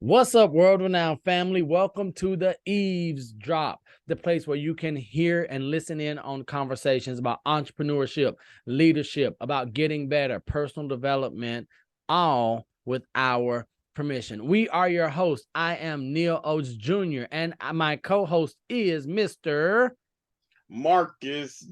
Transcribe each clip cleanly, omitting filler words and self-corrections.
What's up, world-renowned family? Welcome to the Eavesdrop, the place where you can hear and listen in on conversations about entrepreneurship, leadership, about getting better, personal development, all with our permission. We are your hosts. I am Neal Oates Jr., and my co-host is Mr. Marcus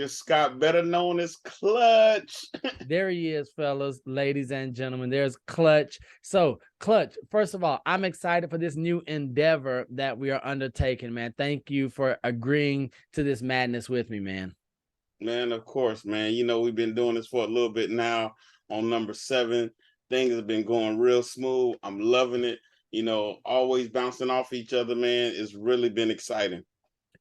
Scott, better known as Clutch. There he is, fellas, ladies and gentlemen. There's Clutch. So, Clutch, first of all, I'm excited for this new endeavor that we are undertaking, man. Thank you for agreeing to this madness with me, man. Man, of course, man. You know, we've been doing this for a little bit now on number 7. Things have been going real smooth. I'm loving it. You know, always bouncing off each other, man. It's really been exciting.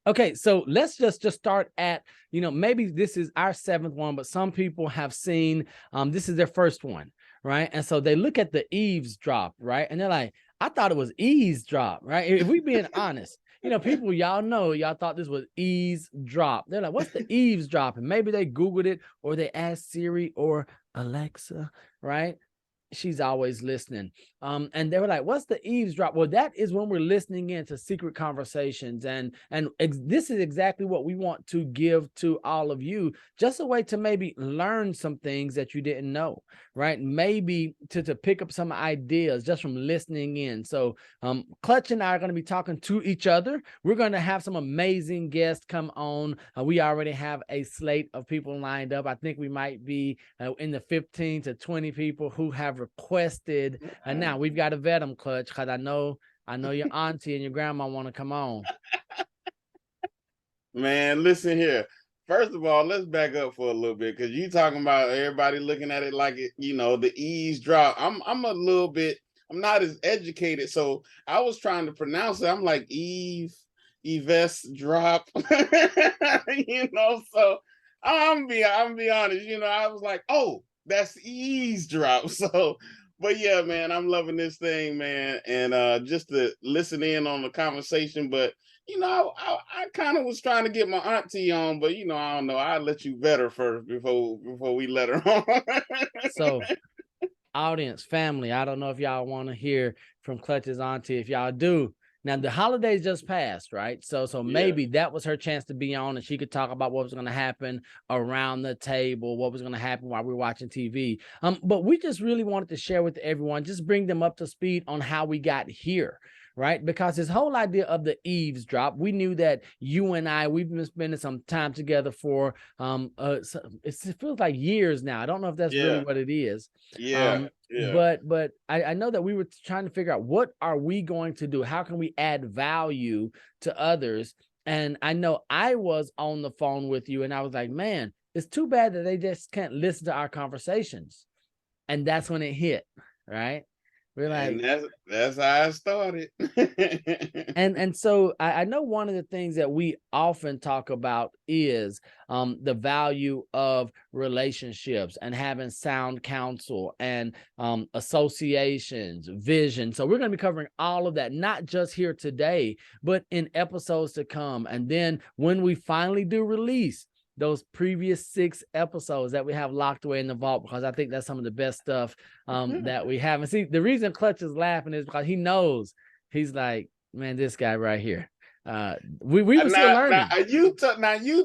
Okay, so let's just start at, maybe this is our 7th one, but some people have seen this is their first one, right? And so they look at the Eavesdrop, right? And they're like, I thought it was eavesdrop, right? If we being honest, people, y'all thought this was eavesdrop. They're like, what's the eavesdrop? And maybe they Googled it or they asked Siri or Alexa, right? She's always listening. And they were like, what's the eavesdrop? Well, that is when we're listening into secret conversations. And this is exactly what we want to give to all of you, just a way to maybe learn some things that you didn't know, right? Maybe to pick up some ideas just from listening in. So Clutch and I are going to be talking to each other. We're going to have some amazing guests come on. We already have a slate of people lined up. I think we might be in the 15 to 20 people who have requested. And now we've got to vet them, Clutch, because I know your auntie and your grandma want to come on. Man, listen here. First of all, let's back up for a little bit, because you talking about everybody looking at it like it, the eavesdrop. I'm not as educated, so I was trying to pronounce it. I'm like Eavesdrop, So I'm be honest. I was like, oh, that's eavesdrop. So. But yeah, man, I'm loving this thing, man, and just to listen in on the conversation. But I kind of was trying to get my auntie on, but I don't know. I'll let you vet her first before we let her on. So, audience, family, I don't know if y'all want to hear from Clutch's auntie. If y'all do, now the holidays just passed, right? So maybe that was her chance to be on, and she could talk about what was going to happen around the table, what was going to happen while we were watching TV. But we just really wanted to share with everyone, just bring them up to speed on how we got here. Right? Because this whole idea of the eavesdrop, we knew that you and I, we've been spending some time together for, it feels like years now. I don't know if that's really what it is. But I know that we were trying to figure out, what are we going to do? How can we add value to others? And I know I was on the phone with you and I was like, man, it's too bad that they just can't listen to our conversations. And that's when it hit, right? We're like, and that's how I started. and so I know one of the things that we often talk about is the value of relationships and having sound counsel and associations, vision. So we're going to be covering all of that, not just here today, but in episodes to come. And then when we finally do release those previous 6 episodes that we have locked away in the vault, because I think that's some of the best stuff that we have. And see, the reason Clutch is laughing is because he knows, he's like, man, this guy right here. We were still learning. You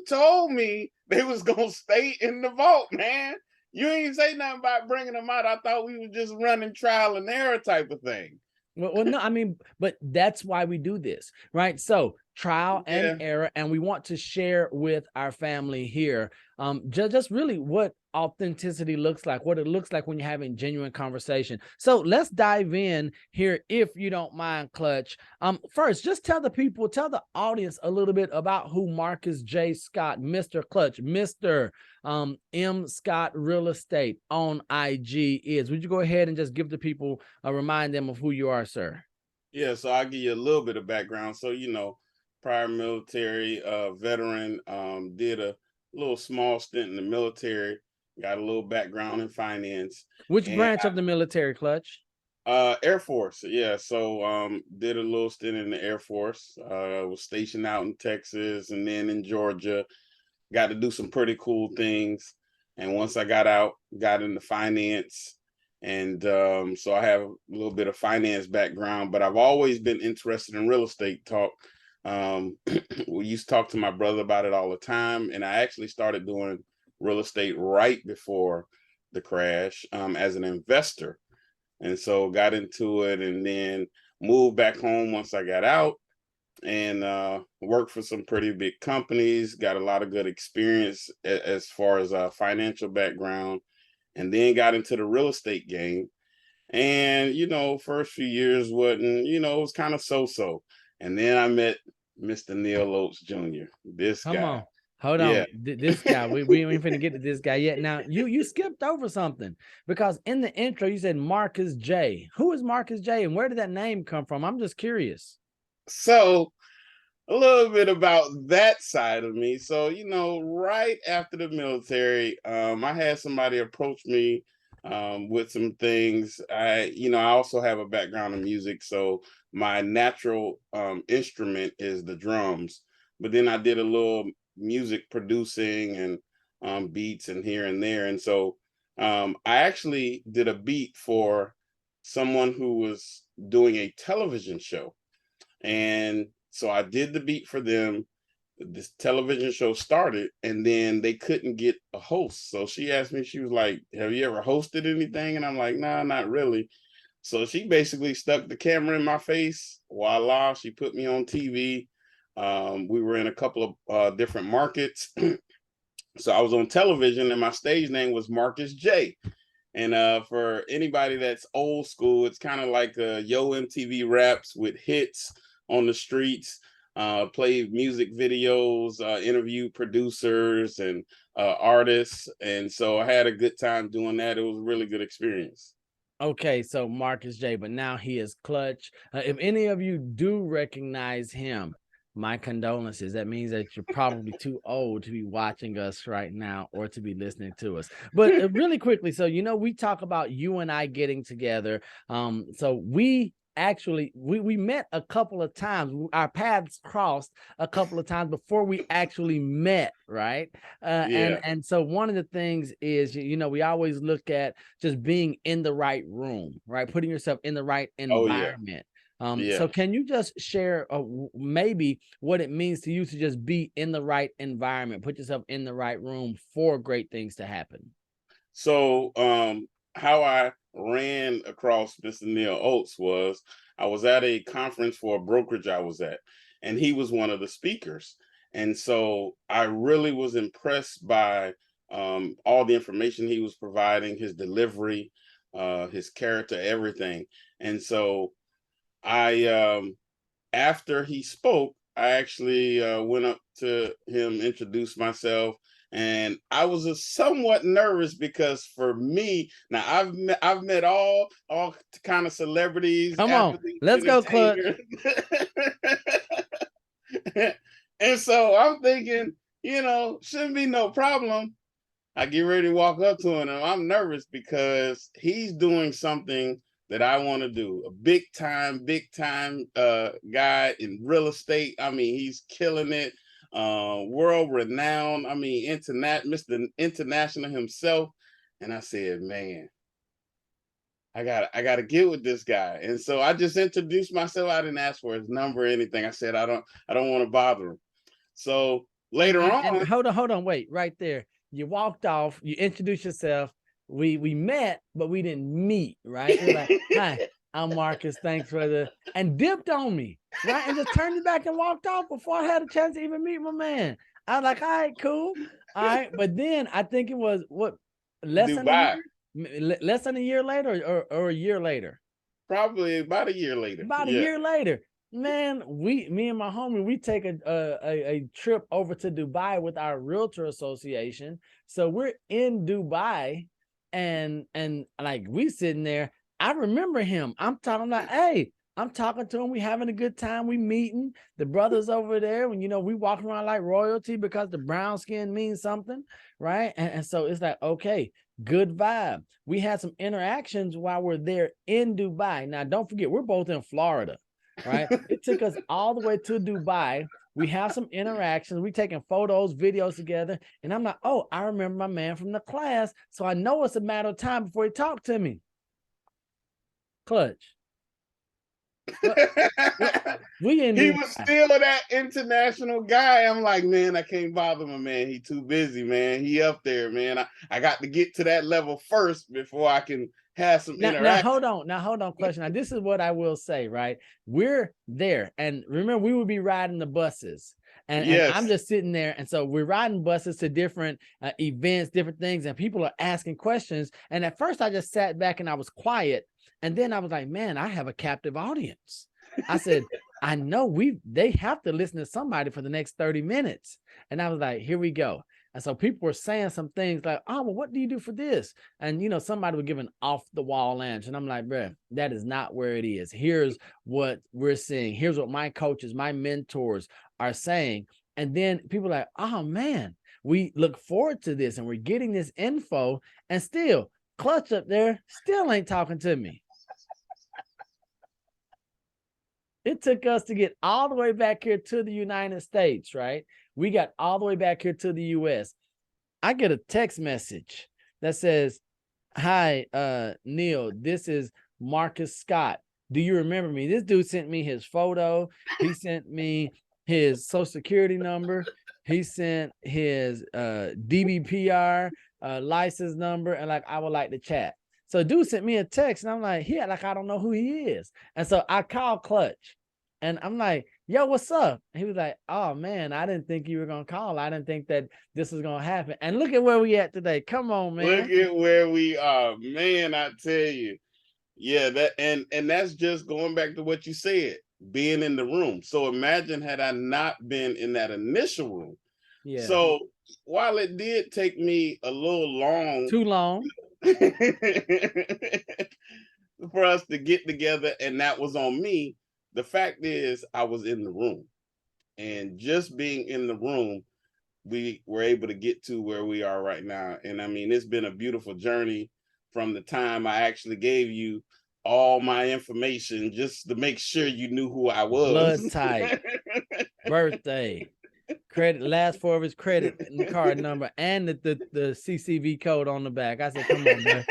told me they was gonna stay in the vault, man. You ain't say nothing about bringing them out. I thought we were just running trial and error type of thing. Well, no, I mean, but that's why we do this, right? So trial and error, and we want to share with our family here just really what authenticity looks like, what it looks like when you're having genuine conversation. So let's dive in here, if you don't mind, Clutch. First, just tell the audience a little bit about who Marcus J. Scott, Mr. Clutch, Mr. M. Scott Real Estate on IG is. Would you go ahead and just give the people remind them of who you are, sir? Yeah, so I'll give you a little bit of background. So, prior military veteran, did a little small stint in the military, got a little background in finance. Which branch of the military, Clutch? Air Force. Yeah. So did a little stint in the Air Force. Was stationed out in Texas and then in Georgia. Got to do some pretty cool things. And once I got out, got into finance And so I have a little bit of finance background, but I've always been interested in real estate talk. We used to talk to my brother about it all the time, and I actually started doing real estate right before the crash as an investor, and so got into it, and then moved back home once I got out, and worked for some pretty big companies. Got a lot of good experience as far as financial background, and then got into the real estate game. And first few years wasn't, it was kind of so. And then I met Mr. Neal Oates Jr. This Come guy. on. Hold Yeah. on. This guy, we ain't finna get to this guy yet. Now, you skipped over something because in the intro you said Marcus J. Who is Marcus J. and where did that name come from? I'm just curious. So a little bit about that side of me. So, right after the military, I had somebody approach me with some things. I also have a background in music. So my natural instrument is the drums. But then I did a little music producing and beats and here and there. And so I actually did a beat for someone who was doing a television show. And so I did the beat for them. This television show started, and then they couldn't get a host. So she asked me, she was like, "Have you ever hosted anything?" And I'm like, "Nah, not really." So she basically stuck the camera in my face. Voila, she put me on TV. We were in a couple of different markets. So I was on television, and my stage name was Marcus J. And for anybody that's old school, it's kind of like Yo MTV Raps with hits on the streets, play music videos, interview producers and artists. And so I had a good time doing that. It was a really good experience. Okay, so Marcus J, but now he is Clutch. If any of you do recognize him, my condolences. That means that you're probably too old to be watching us right now or to be listening to us. But really quickly, so we talk about you and I getting together. So we actually we met a couple of times. Our paths crossed a couple of times before we actually met, right? Yeah. And so one of the things is we always look at just being in the right room, right? Putting yourself in the right Oh, yeah. environment. Yeah. So can you just share maybe what it means to you to just be in the right environment, put yourself in the right room for great things to happen? So how I ran across Mr. Neal Oates was I was at a conference for a brokerage I was at, and he was one of the speakers. And so I really was impressed by all the information he was providing, his delivery, his character, everything. And so I after he spoke, I actually went up to him, introduced myself, and I was somewhat nervous because for me, now I've met all kind of celebrities, Come on, athletes, let's go, Clutch. entertainers, and so I'm thinking, shouldn't be no problem. I get ready to walk up to him, and I'm nervous because he's doing something that I want to do. A big time guy in real estate. I mean, he's killing it. World renowned. I mean, Mr. International himself. And I said, man, I gotta get with this guy. And so I just introduced myself. I didn't ask for his number or anything. I said, I don't want to bother him. So later And on, hold on, wait, right there. You walked off, you introduced yourself. We met, but we didn't meet, right? You're like, "Hi, I'm Marcus. Thanks for the," and dipped on me, right? And just turned it back and walked off before I had a chance to even meet my man. I was like, "All right, cool." All right. But then I think it was what, less than a Dubai, year, less than a year later, or a year later. probably about a year later. About a Yeah. year later, man, me and my homie, we take a trip over to Dubai with our realtor association. So we're in Dubai, and like we sitting there. I remember him. I'm like, hey, I'm talking to him. We having a good time. We meeting the brothers over there. When we walk around like royalty because the brown skin means something, right? And so it's like, okay, good vibe. We had some interactions while we're there in Dubai. Now, don't forget, we're both in Florida, right? It took us all the way to Dubai. We have some interactions. We taking photos, videos together. And I'm like, oh, I remember my man from the class. So I know it's a matter of time before he talked to me. Clutch. What, what we in He Dubai. was still that international guy. I'm like, man, I can't bother him, man. He too busy, man. He up there, man. I got to get to that level first before I can have some Now interaction. hold on. Now hold on, question. Now this is what I will say, right? We're there, and remember, we would be riding the buses, and I'm Yes. just sitting there, and so we're riding buses to different events, different things, and people are asking questions. And at first, I just sat back and I was quiet, and then I was like, man, I have a captive audience. I said, I know they have to listen to somebody for the next 30 minutes, and I was like, here we go. And so people were saying some things like, oh, well, what do you do for this? And, somebody would give an off the wall answer. And I'm like, bro, that is not where it is. Here's what we're seeing. Here's what my coaches, my mentors are saying. And then people are like, oh, man, we look forward to this and we're getting this info. And still, Clutch up there still ain't talking to me. It took us to get all the way back here to the United States, right? We got all the way back here to the US. I get a text message that says, hi, Neal, this is Marcus Scott. Do you remember me? This dude sent me his photo. He sent me his social security number. He sent his DBPR license number, and like, I would like to chat. So dude sent me a text, and I'm like, like, I don't know who he is. And so I called Clutch, and I'm like, yo, what's up? And he was like, oh man, I didn't think you were gonna call. I didn't think that this was gonna happen. And look at where we at today. Come on, man. Look at where we are, man. I tell you, yeah. That and that's just going back to what you said, being in the room. So imagine had I not been in that initial room. Yeah. So while it did take me a little Too long for us to get together, and that was on me. The fact is, I was in the room, and just being in the room, we were able to get to where we are right now. And I mean, it's been a beautiful journey from the time I actually gave you all my information just to make sure you knew who I was. Blood type, birthday, credit, last four of his credit card number, and the CCV code on the back. I said, come on, man.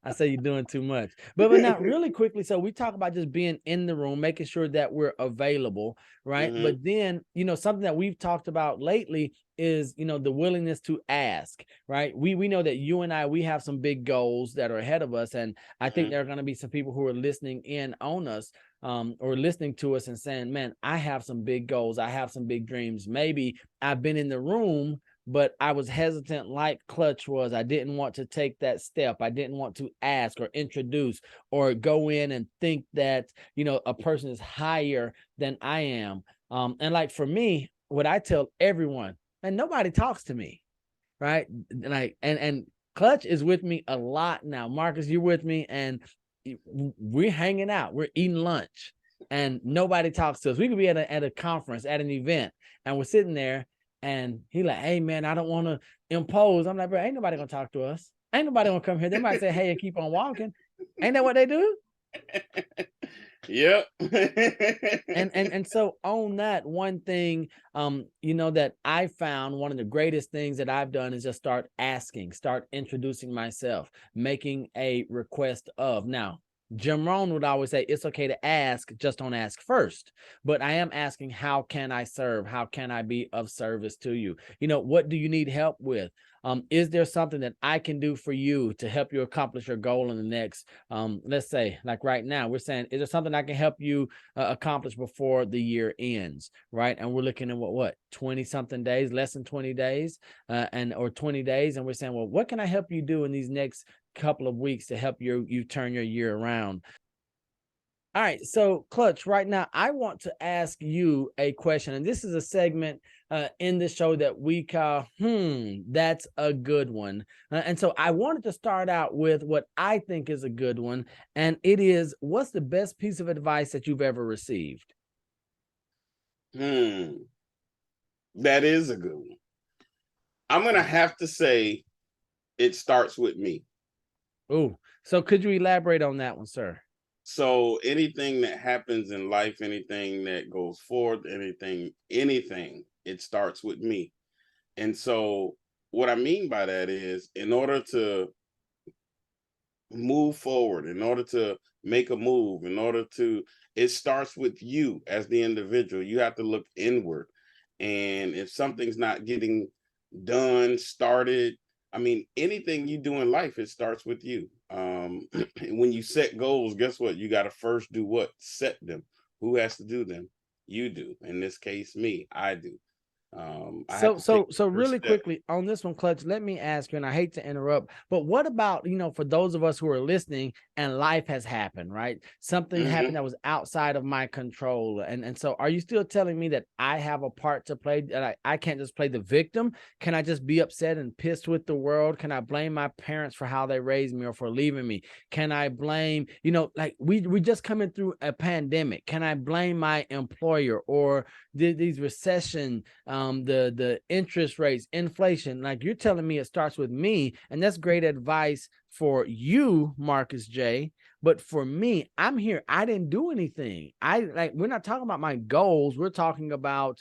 I say you're doing too much. But now really quickly, so we talk about just being in the room, making sure that we're available, right? Mhm. But then, something that we've talked about lately is, the willingness to ask, right? We know that you and I, we have some big goals that are ahead of us. And I think there are going to be some people who are listening in on us, or listening to us and saying, man, I have some big goals. I have some big dreams. Maybe I've been in the room, but I was hesitant like Clutch was. I didn't want to take that step. I didn't want to ask or introduce or go in and think that, a person is higher than I am. And like for me, what I tell everyone, and nobody talks to me, right? And Clutch is with me a lot now. Marcus, you're with me, and we're hanging out. We're eating lunch, and nobody talks to us. We could be at a conference, at an event, and we're sitting there, and he like, hey man, I don't want to impose. I'm like, bro, ain't nobody gonna talk to us. Ain't nobody gonna come here. They might say, hey, and keep on walking. Ain't that what they do? Yep. And so on that one thing, that I found, one of the greatest things that I've done is just start asking, start introducing myself, making a request of. Now, Jim Rohn would always say it's okay to ask, just don't ask first. But I am asking, how can I serve? How can I be of service to you? What do you need help with? Is there something that I can do for you to help you accomplish your goal in the next, let's say, like right now, we're saying, is there something I can help you accomplish before the year ends, right? And we're looking at what 20 something days, less than 20 days, or 20 days. And we're saying, well, what can I help you do in these next couple of weeks to help you turn your year around? All right, so Clutch, right now, I want to ask you a question, and this is a segment in the show that we call, that's a good one. And so I wanted to start out with what I think is a good one, and it is, what's the best piece of advice that you've ever received? That is a good one. I'm going to have to say it starts with me. Oh, so could you elaborate on that one, sir? So anything that happens in life, anything that goes forward, anything, it starts with me. And so what I mean by that is, in order to move forward, in order to make a move, it starts with you as the individual. You have to look inward. And if something's not getting done, started, I mean, anything you do in life, it starts with you. When you set goals, guess what? You got to first do what? Set them. Who has to do them? You do. In this case, me, I do. I have So, to take so, the so first really step. quickly on this one, Clutch, let me ask you, and I hate to interrupt, but what about, for those of us who are listening and life has happened, right? Something happened Mhm. that was outside of my control. And so are you still telling me that I have a part to play, that I can't just play the victim? Can I just be upset and pissed with the world? Can I blame my parents for how they raised me or for leaving me? Can I blame, like we just coming through a pandemic. Can I blame my employer or these recession, the interest rates, inflation? Like, you're telling me it starts with me, and that's great advice for you, Marcus J. But for me, I'm here. I didn't do anything. We're not talking about my goals. We're talking about,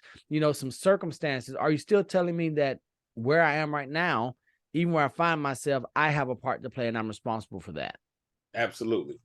some circumstances. Are you still telling me that where I am right now, even where I find myself, I have a part to play and I'm responsible for that? Absolutely.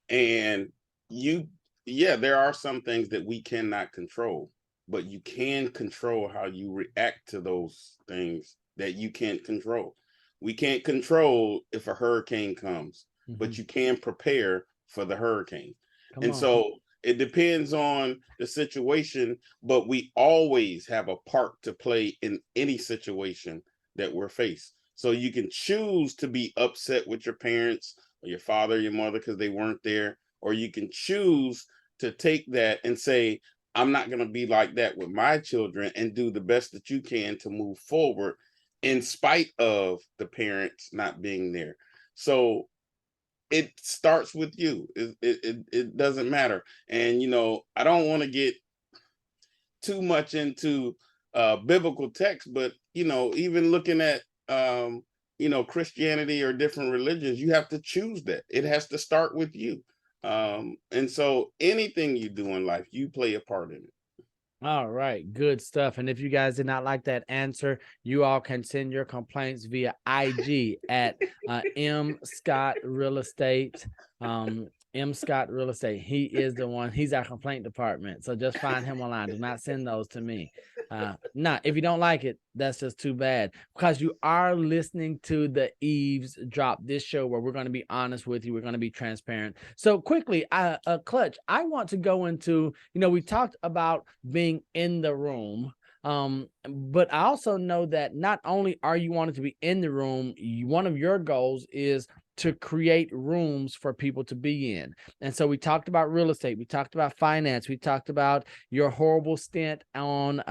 And you, yeah, there are some things that we cannot control, but you can control how you react to those things that you can't control. We can't control if a hurricane comes, Mm-hmm. but you can prepare for the hurricane. Come And on. so it depends on the situation, but we always have a part to play in any situation that we're faced. So you can choose to be upset with your parents or your father, your mother, because they weren't there. Or you can choose to take that and say, I'm not going to be like that with my children, and do the best that you can to move forward in spite of the parents not being there. So it starts with you. It doesn't matter. And, I don't want to get too much into biblical text, but, even looking at, Christianity or different religions, you have to choose that. It has to start with you. And so anything you do in life, you play a part in it. All right, good stuff. And if you guys did not like that answer, you all can send your complaints via IG at M Scott Real Estate. M Scott Real Estate. He is the one. He's our complaint department. So just find him online. Do not send those to me. If you don't like it, that's just too bad, because you are listening to the Eavesdrop, this show where we're going to be honest with you. We're going to be transparent. So quickly, Clutch, I want to go into, we talked about being in the room. But I also know that not only are you wanting to be in the room, one of your goals is to create rooms for people to be in. And so we talked about real estate, we talked about finance, we talked about your horrible stint on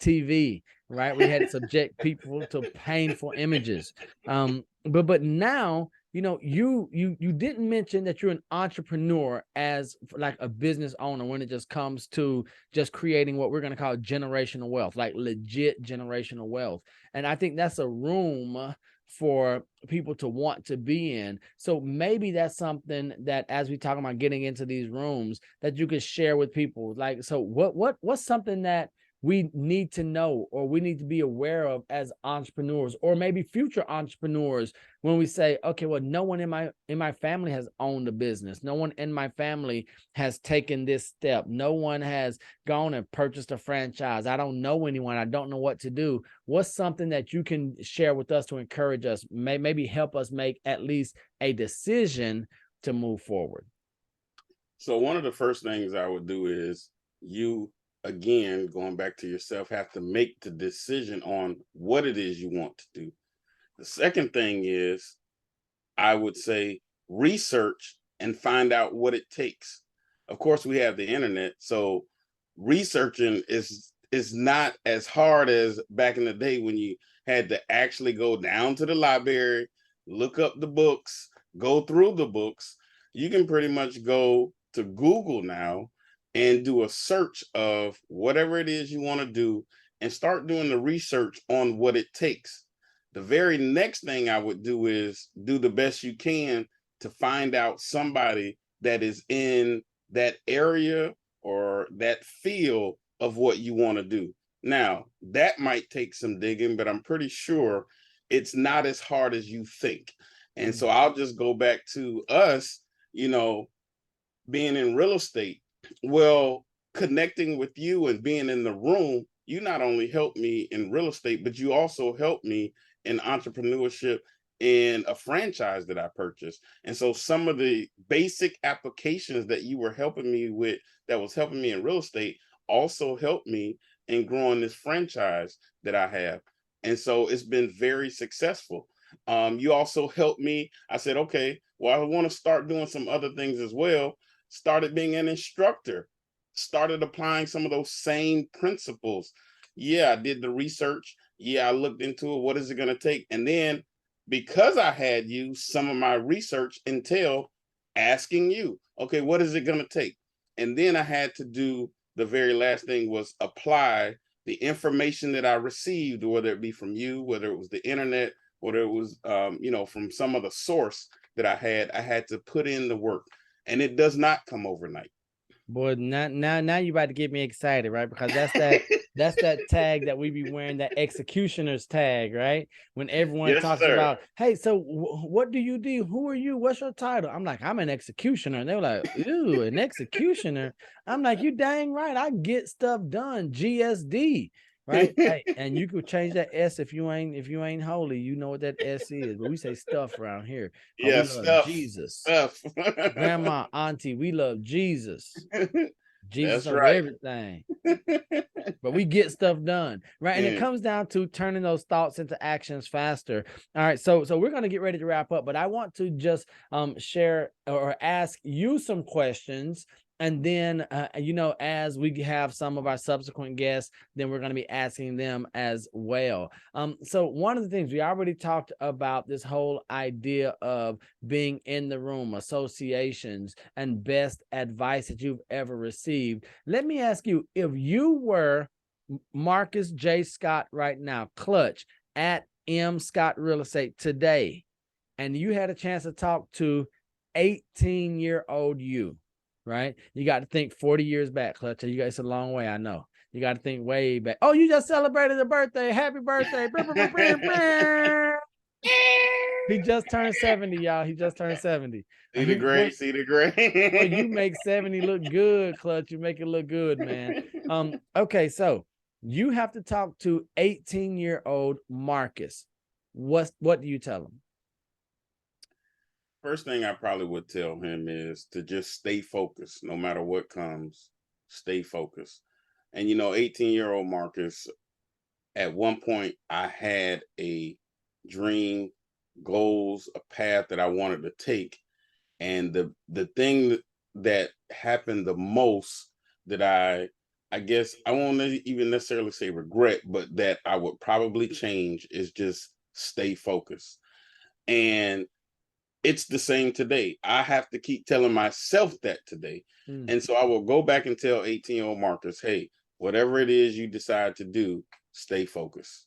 TV, right? We had to subject people to painful images. But now, you didn't mention that you're an entrepreneur as like a business owner when it just comes to just creating what we're going to call generational wealth, like legit generational wealth. And I think that's a room for people to want to be in. So maybe that's something that, as we talk about getting into these rooms, that you could share with people. Like, so what's something that we need to know or we need to be aware of as entrepreneurs, or maybe future entrepreneurs, when we say, okay, well, no one in my family has owned a business, no one in my family has taken this step, no one has gone and purchased a franchise, I don't know anyone, I don't know what to do. What's something that you can share with us to encourage us, maybe help us make at least a decision to move forward? So one of the first things I would do is, you, again, going back to yourself, have to make the decision on what it is you want to do. The second thing is, I would say, research and find out what it takes. Of course, we have the internet, so researching is not as hard as back in the day when you had to actually go down to the library, look up the books, go through the books. You can pretty much go to Google now and do a search of whatever it is you want to do, and start doing the research on what it takes. The very next thing I would do is do the best you can to find out somebody that is in that area or that field of what you want to do. Now, that might take some digging, but I'm pretty sure it's not as hard as you think. And so I'll just go back to us, being in real estate. Well, connecting with you and being in the room, you not only helped me in real estate, but you also helped me in entrepreneurship in a franchise that I purchased. And so some of the basic applications that you were helping me with, that was helping me in real estate, also helped me in growing this franchise that I have. And so it's been very successful. You also helped me. I said, okay, well, I want to start doing some other things as well. Started being an instructor, started applying some of those same principles. Yeah, I did the research. Yeah, I looked into it. What is it going to take? And then because I had you, some of my research entail asking you, okay, what is it going to take? And then I had to do the very last thing, was apply the information that I received, whether it be from you, whether it was the internet, whether it was, from some other source that I had to put in the work, and it does not come overnight. Boy, now you about to get me excited, right? Because that's that tag that we be wearing, that executioner's tag, right? When everyone Yes, talks sir. about, hey, so what do you do? Who are you? What's your title? I'm like, I'm an executioner. And they were like, ooh, an executioner. I'm like, you dang right. I get stuff done. GSD. Right. Hey, and you could change that S if you ain't holy. You know what that S is. But we say stuff around here. We Yeah, love stuff. Jesus. Stuff. Grandma, auntie, we love Jesus. Jesus That's over right. everything. But we get stuff done, right? And it Yeah. comes down to turning those thoughts into actions faster. All right, so we're going to get ready to wrap up, but I want to just share or ask you some questions. And then, as we have some of our subsequent guests, then we're going to be asking them as well. So one of the things we already talked about, this whole idea of being in the room, associations, and best advice that you've ever received. Let me ask you, if you were Marcus J. Scott right now, Clutch at M. Scott Real Estate today, and you had a chance to talk to 18-year-old you, right? You got to think 40 years back, Clutch. You guys, a long way, I know. You got to think way back. Oh, you just celebrated a birthday. Happy birthday. He just turned 70, y'all. He just turned 70. See the gray, see the gray. Well, you make 70 look good, Clutch. You make it look good, man. Okay, so you have to talk to 18-year-old Marcus. What do you tell him? First thing I probably would tell him is to just stay focused, no matter what comes. Stay focused. And 18-year-old Marcus, at one point I had a dream, goals, a path that I wanted to take. And the thing that happened the most, that I guess I won't even necessarily say regret, but that I would probably change, is just stay focused. And it's the same today. I have to keep telling myself that today. And so I will go back and tell 18-year-old Marcus, hey, whatever it is you decide to do, stay focused.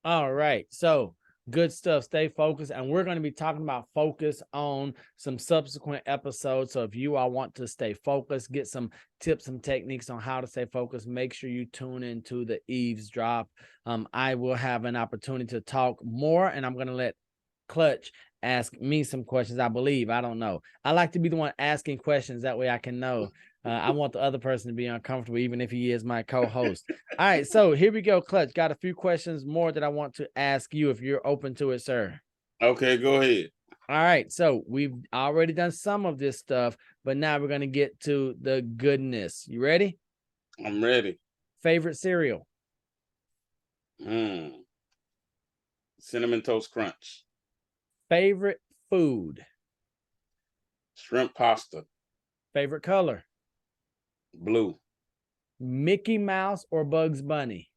All right. So good stuff. Stay focused. And we're going to be talking about focus on some subsequent episodes. So if you all want to stay focused, get some tips and techniques on how to stay focused, make sure you tune into the Eavesdrop. I will have an opportunity to talk more, and I'm going to let Clutch ask me some questions. I believe. I don't know. I like to be the one asking questions. That way I can know. I want the other person to be uncomfortable, even if he is my co-host. All right, so here we go, Clutch. Got a few questions more that I want to ask you, if you're open to it, sir. Okay, go ahead. All right, so we've already done some of this stuff, but now we're going to get to the goodness. You ready? I'm ready. Favorite cereal? Cinnamon Toast Crunch. Favorite food? Shrimp pasta. Favorite color? Blue. Mickey Mouse or Bugs Bunny?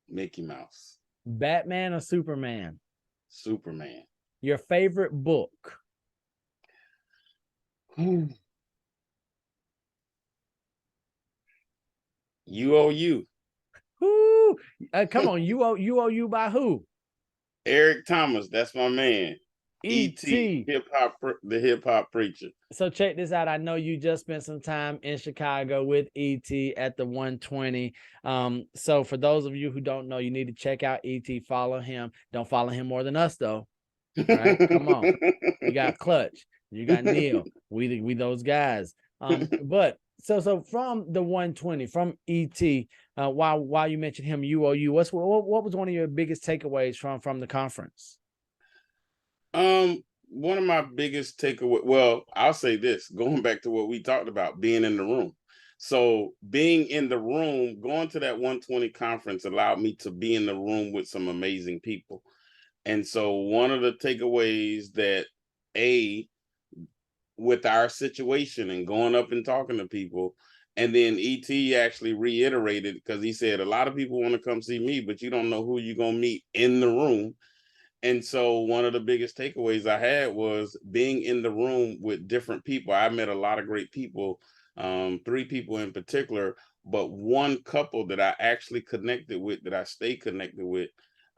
Mickey Mouse. Batman or Superman? Superman. Your favorite book? UOU. Who? Come on, you by who? Eric Thomas. That's my man. E.T. ET. the hip hop preacher. So check this out. I know you just spent some time in Chicago with ET at the 120. So for those of you who don't know, you need to check out ET. Follow him. Don't follow him more than us, though. Right? Come on. You got Clutch. You got Neal. We those guys. But so from the 120, from ET, while you mentioned him, UOU, what was one of your biggest takeaways from the conference? One of my biggest takeaway, well, I'll say this, going back to what we talked about, being in the room. So being in the room, going to that 120 conference allowed me to be in the room with some amazing people. And so one of the takeaways that with our situation and going up and talking to people, and then ET actually reiterated, because he said, a lot of people want to come see me, but you don't know who you're going to meet in the room. And so one of the biggest takeaways I had was being in the room with different people. I met a lot of great people, 3 people in particular, but one couple that I actually connected with, that I stay connected with.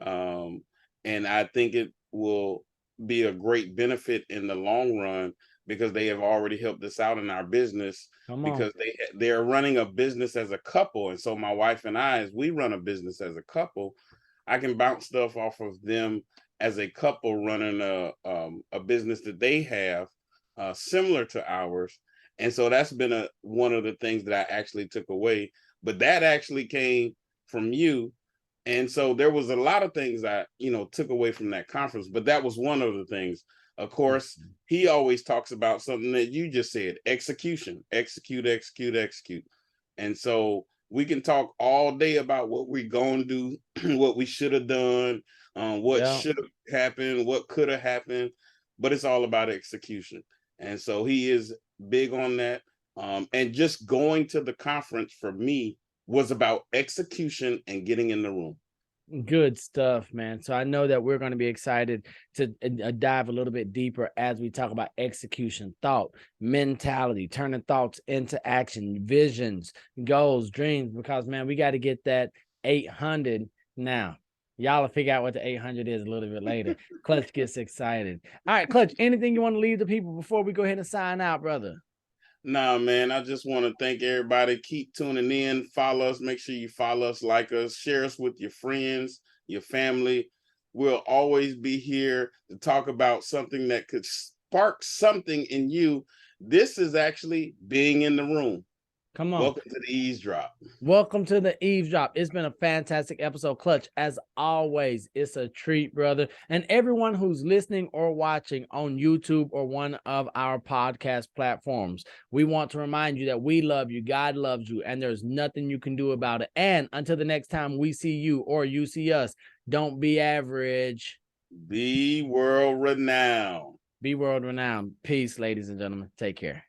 And I think it will be a great benefit in the long run, because they have already helped us out in our business, because they're running a business as a couple. And so my wife and I, as we run a business as a couple, I can bounce stuff off of them as a couple running a business that they have similar to ours. And so that's been one of the things that I actually took away. But that actually came from you. And so there was a lot of things I, took away from that conference, but that was one of the things. Of course, he always talks about something that you just said: execution, execute, execute, execute. And so we can talk all day about what we're going to do, what we should have done, what should have happened, what could have happened, but it's all about execution. And so he is big on that. And just going to the conference for me was about execution and getting in the room. Good stuff, man. So I know that we're going to be excited to dive a little bit deeper as we talk about execution, thought, mentality, turning thoughts into action, visions, goals, dreams, because, man, we got to get that 800 now. Y'all will figure out what the 800 is a little bit later. Clutch gets excited. All right, Clutch, anything you want to leave the people before we go ahead and sign out, brother? Nah, man, I just want to thank everybody. Keep tuning in. Follow us. Make sure you follow us, like us, share us with your friends, your family. We'll always be here to talk about something that could spark something in you. This is actually being in the room. Come on. Welcome to the Eavesdrop. Welcome to the Eavesdrop. It's been a fantastic episode, Clutch. As always, it's a treat, brother. And everyone who's listening or watching on YouTube or one of our podcast platforms, we want to remind you that we love you, God loves you, and there's nothing you can do about it. And until the next time we see you or you see us, don't be average. Be world renowned. Be world renowned. Peace, ladies and gentlemen. Take care.